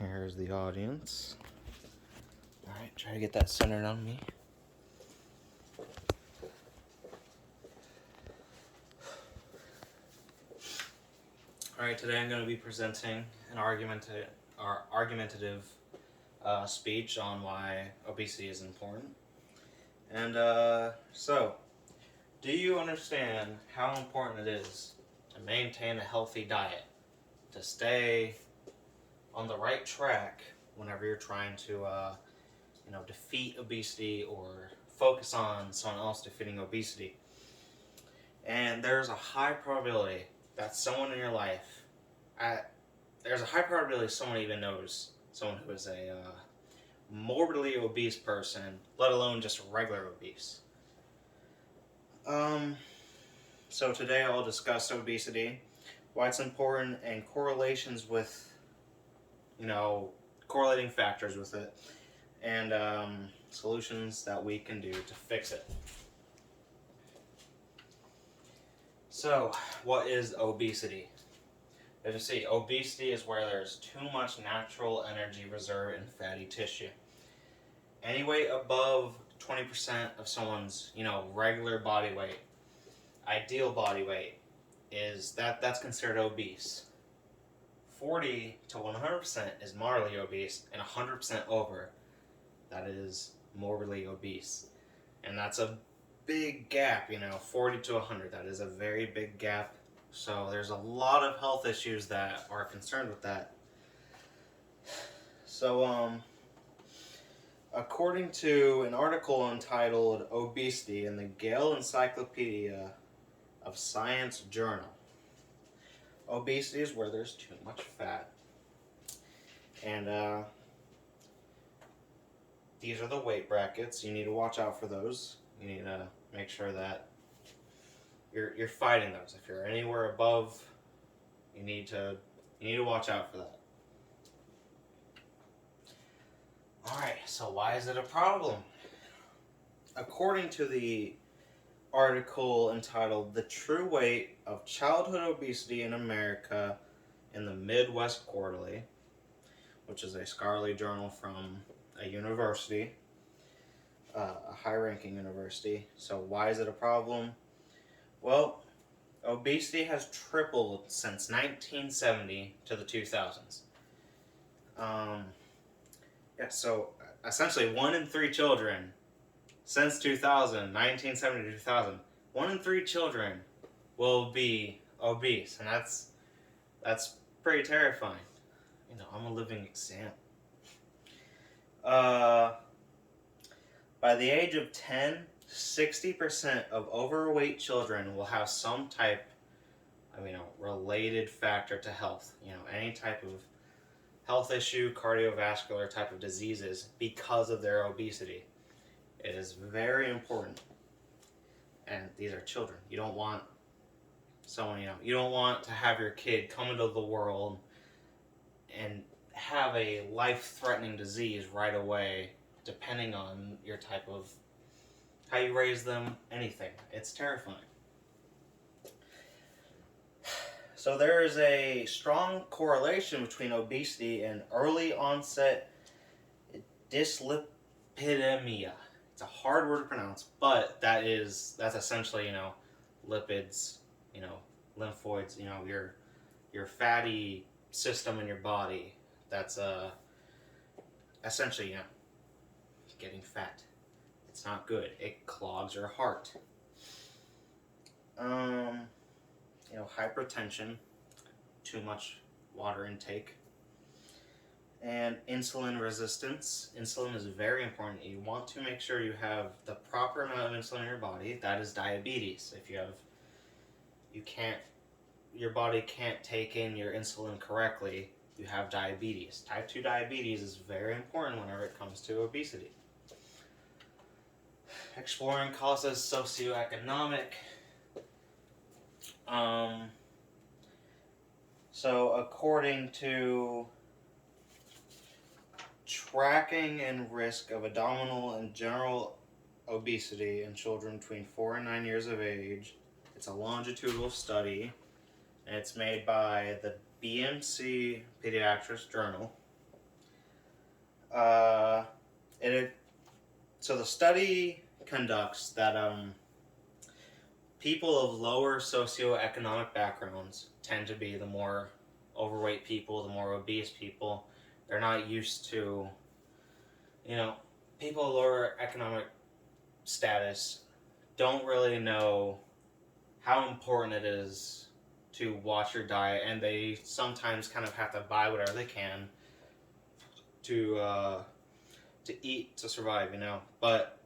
Here's the audience. Alright, try to get that centered on me. Alright, today I'm going to be presenting an argumentative speech on why obesity is important. And so, do you understand how important it is to maintain a healthy diet, to stay on the right track whenever you're trying to defeat obesity or focus on someone else defeating obesity? And there's a high probability that someone in your life, there's a high probability someone even knows someone who is a morbidly obese person, let alone just regular obese. So today I'll discuss obesity, why it's important, and correlations with, correlating factors with it, and solutions that we can do to fix it. So, what is obesity? As you see, obesity is where there's too much natural energy reserve in fatty tissue. Any weight above 20% of someone's, regular body weight, ideal body weight, that's considered obese. 40 to 100% is moderately obese, and 100% over, that is morbidly obese. And that's a big gap, 40 to 100, that is a very big gap. So there's a lot of health issues that are concerned with that. So, according to an article entitled Obesity in the Gale Encyclopedia of Science Journal, obesity is where there's too much fat. And these are the weight brackets. You need to watch out for those. You need to make sure that you're fighting those. If you're anywhere above, you need to watch out for that. Alright, so why is it a problem? According to the article entitled The True Weight of Childhood Obesity in America in the Midwest Quarterly, which is a scholarly journal from a university, a high-ranking university. So why is it a problem? Well, obesity has tripled since 1970 to the 2000s. So essentially 1 in 3 children since 2000, 1970 to 2000, 1 in 3 children will be obese, and that's pretty terrifying. I'm a living example. By the age of 10, 60% of overweight children will have some type of, related factor to health. Any type of health issue, cardiovascular type of diseases because of their obesity. It is very important. And these are children. You don't want someone, you don't want to have your kid come into the world and have a life-threatening disease right away, depending on your type of, how you raise them, anything. It's terrifying. So there is a strong correlation between obesity and early onset dyslipidemia. It's a hard word to pronounce, but that's essentially, lipids, lymphoids, your fatty system in your body. That's essentially, getting fat. It's not good. It clogs your heart. Hypertension, too much water intake, and insulin resistance. Insulin is very important. You want to make sure you have the proper amount of insulin in your body. That is diabetes. If your body can't take in your insulin correctly, you have diabetes. Type 2 diabetes is very important whenever it comes to obesity. Exploring causes socioeconomic. So according to Tracking and Risk of Abdominal and General Obesity in Children between 4 and 9 years of age, it's a longitudinal study, and it's made by the BMC Pediatrics Journal. Uh, it so the study conducts that people of lower socioeconomic backgrounds tend to be the more overweight people, the more obese people. They're not used to, you know, people of lower economic status don't really know how important it is to watch your diet, and they sometimes kind of have to buy whatever they can to eat to survive, But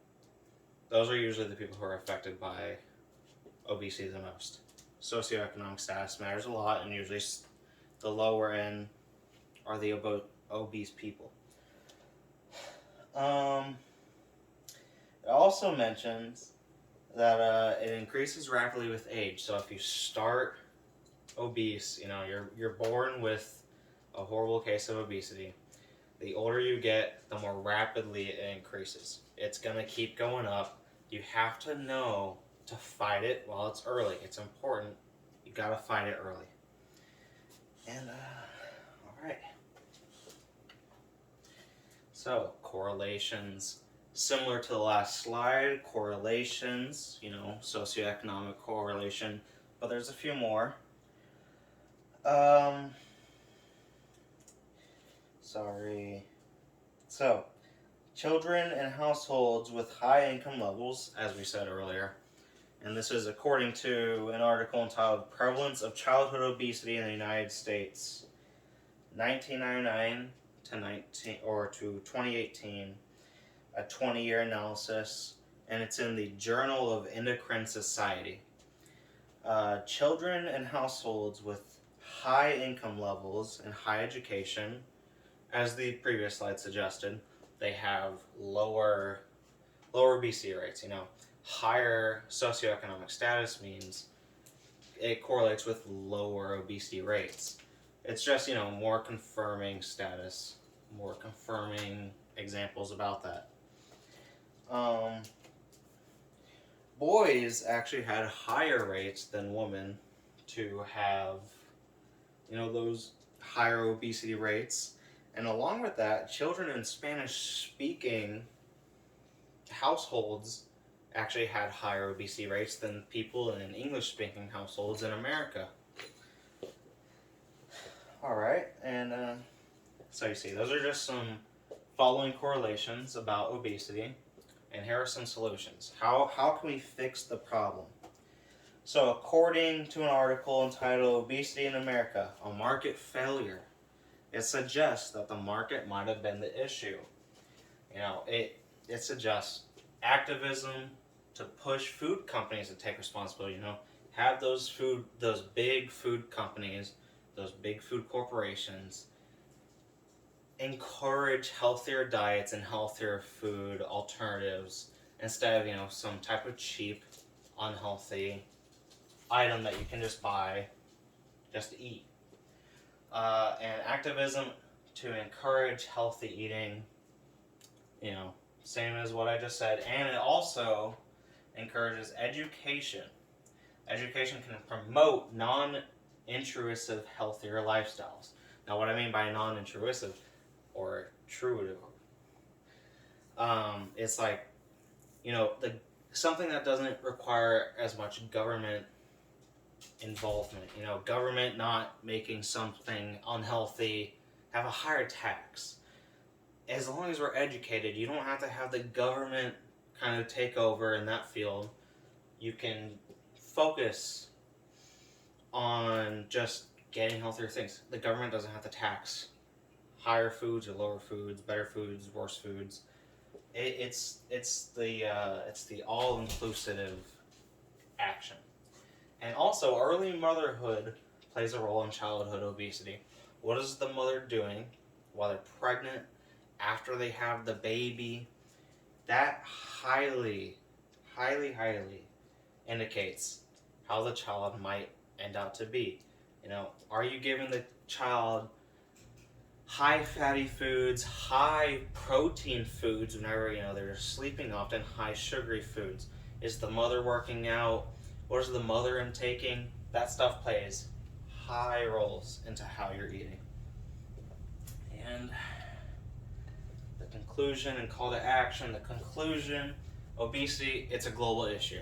those are usually the people who are affected by obesity the most. Socioeconomic status matters a lot, and usually the lower end are the obese people. It also mentions that it increases rapidly with age. So if you start obese, you're born with a horrible case of obesity. The older you get, the more rapidly it increases. It's going to keep going up. You have to know to fight it while it's early. It's important. You got to fight it early. And, all right. So, correlations. Similar to the last slide, correlations, socioeconomic correlation, but there's a few more. So, children in households with high income levels, as we said earlier, and this is according to an article entitled Prevalence of Childhood Obesity in the United States, 1999 to 2018, a 20-year analysis, and it's in the Journal of Endocrine Society. Children in households with high income levels and high education, as the previous slide suggested, they have lower obesity rates. Higher socioeconomic status means it correlates with lower obesity rates. It's just, more confirming status, more confirming examples about that. Boys actually had higher rates than women to have, those higher obesity rates. And along with that, children in Spanish-speaking households actually had higher obesity rates than people in English-speaking households in America. All right, and so you see, those are just some following correlations about obesity, and here are some solutions. How can we fix the problem? So according to an article entitled Obesity in America, a Market Failure, it suggests that the market might have been the issue. It suggests activism to push food companies to take responsibility. Have those big food companies, those big food corporations, encourage healthier diets and healthier food alternatives instead of some type of cheap, unhealthy item that you can just buy just to eat. And activism to encourage healthy eating, same as what I just said. And it also encourages education. Education can promote non-intrusive, healthier lifestyles. Now, what I mean by non-intrusive or truitive, it's like, something that doesn't require as much government involvement. Government not making something unhealthy have a higher tax. As long as we're educated, you don't have to have the government kind of take over in that field. You can focus on just getting healthier things. The government doesn't have to tax higher foods or lower foods, better foods, worse foods. It's the all-inclusive action. And also, early motherhood plays a role in childhood obesity. What is the mother doing while they're pregnant, after they have the baby? That highly, highly, highly indicates how the child might end up to be. Are you giving the child high fatty foods, high protein foods whenever, they're sleeping often, high sugary foods? Is the mother working out? What is the mother intaking? That stuff plays high roles into how you're eating. And conclusion and call to action. The conclusion, obesity, it's a global issue.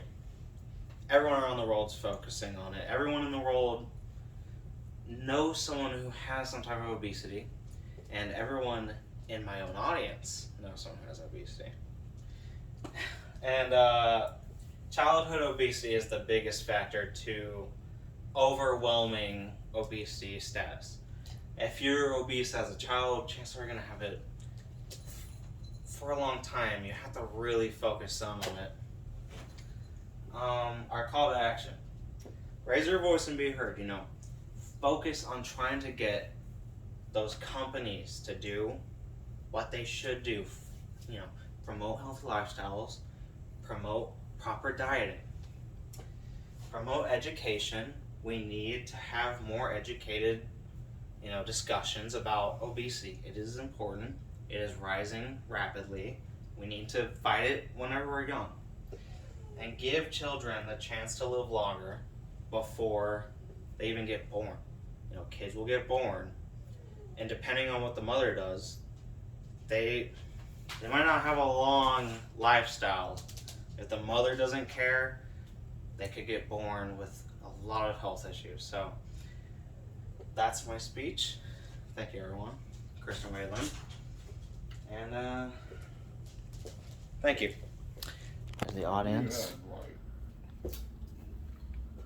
Everyone around the world is focusing on it. Everyone in the world knows someone who has some type of obesity, and everyone in my own audience knows someone who has obesity. And childhood obesity is the biggest factor to overwhelming obesity status. If you're obese as a child, chances are you're going to have it for a long time. You have to really focus on it. Our call to action. Raise your voice and be heard, Focus on trying to get those companies to do what they should do. Promote healthy lifestyles, promote proper dieting, promote education. We need to have more educated, discussions about obesity. It is important. It is rising rapidly. We need to fight it whenever we're young. And give children the chance to live longer before they even get born. Kids will get born, and depending on what the mother does, they might not have a long lifestyle. If the mother doesn't care, they could get born with a lot of health issues. So that's my speech. Thank you, everyone. Kristen Whalen. And thank you. The audience. Yeah, right.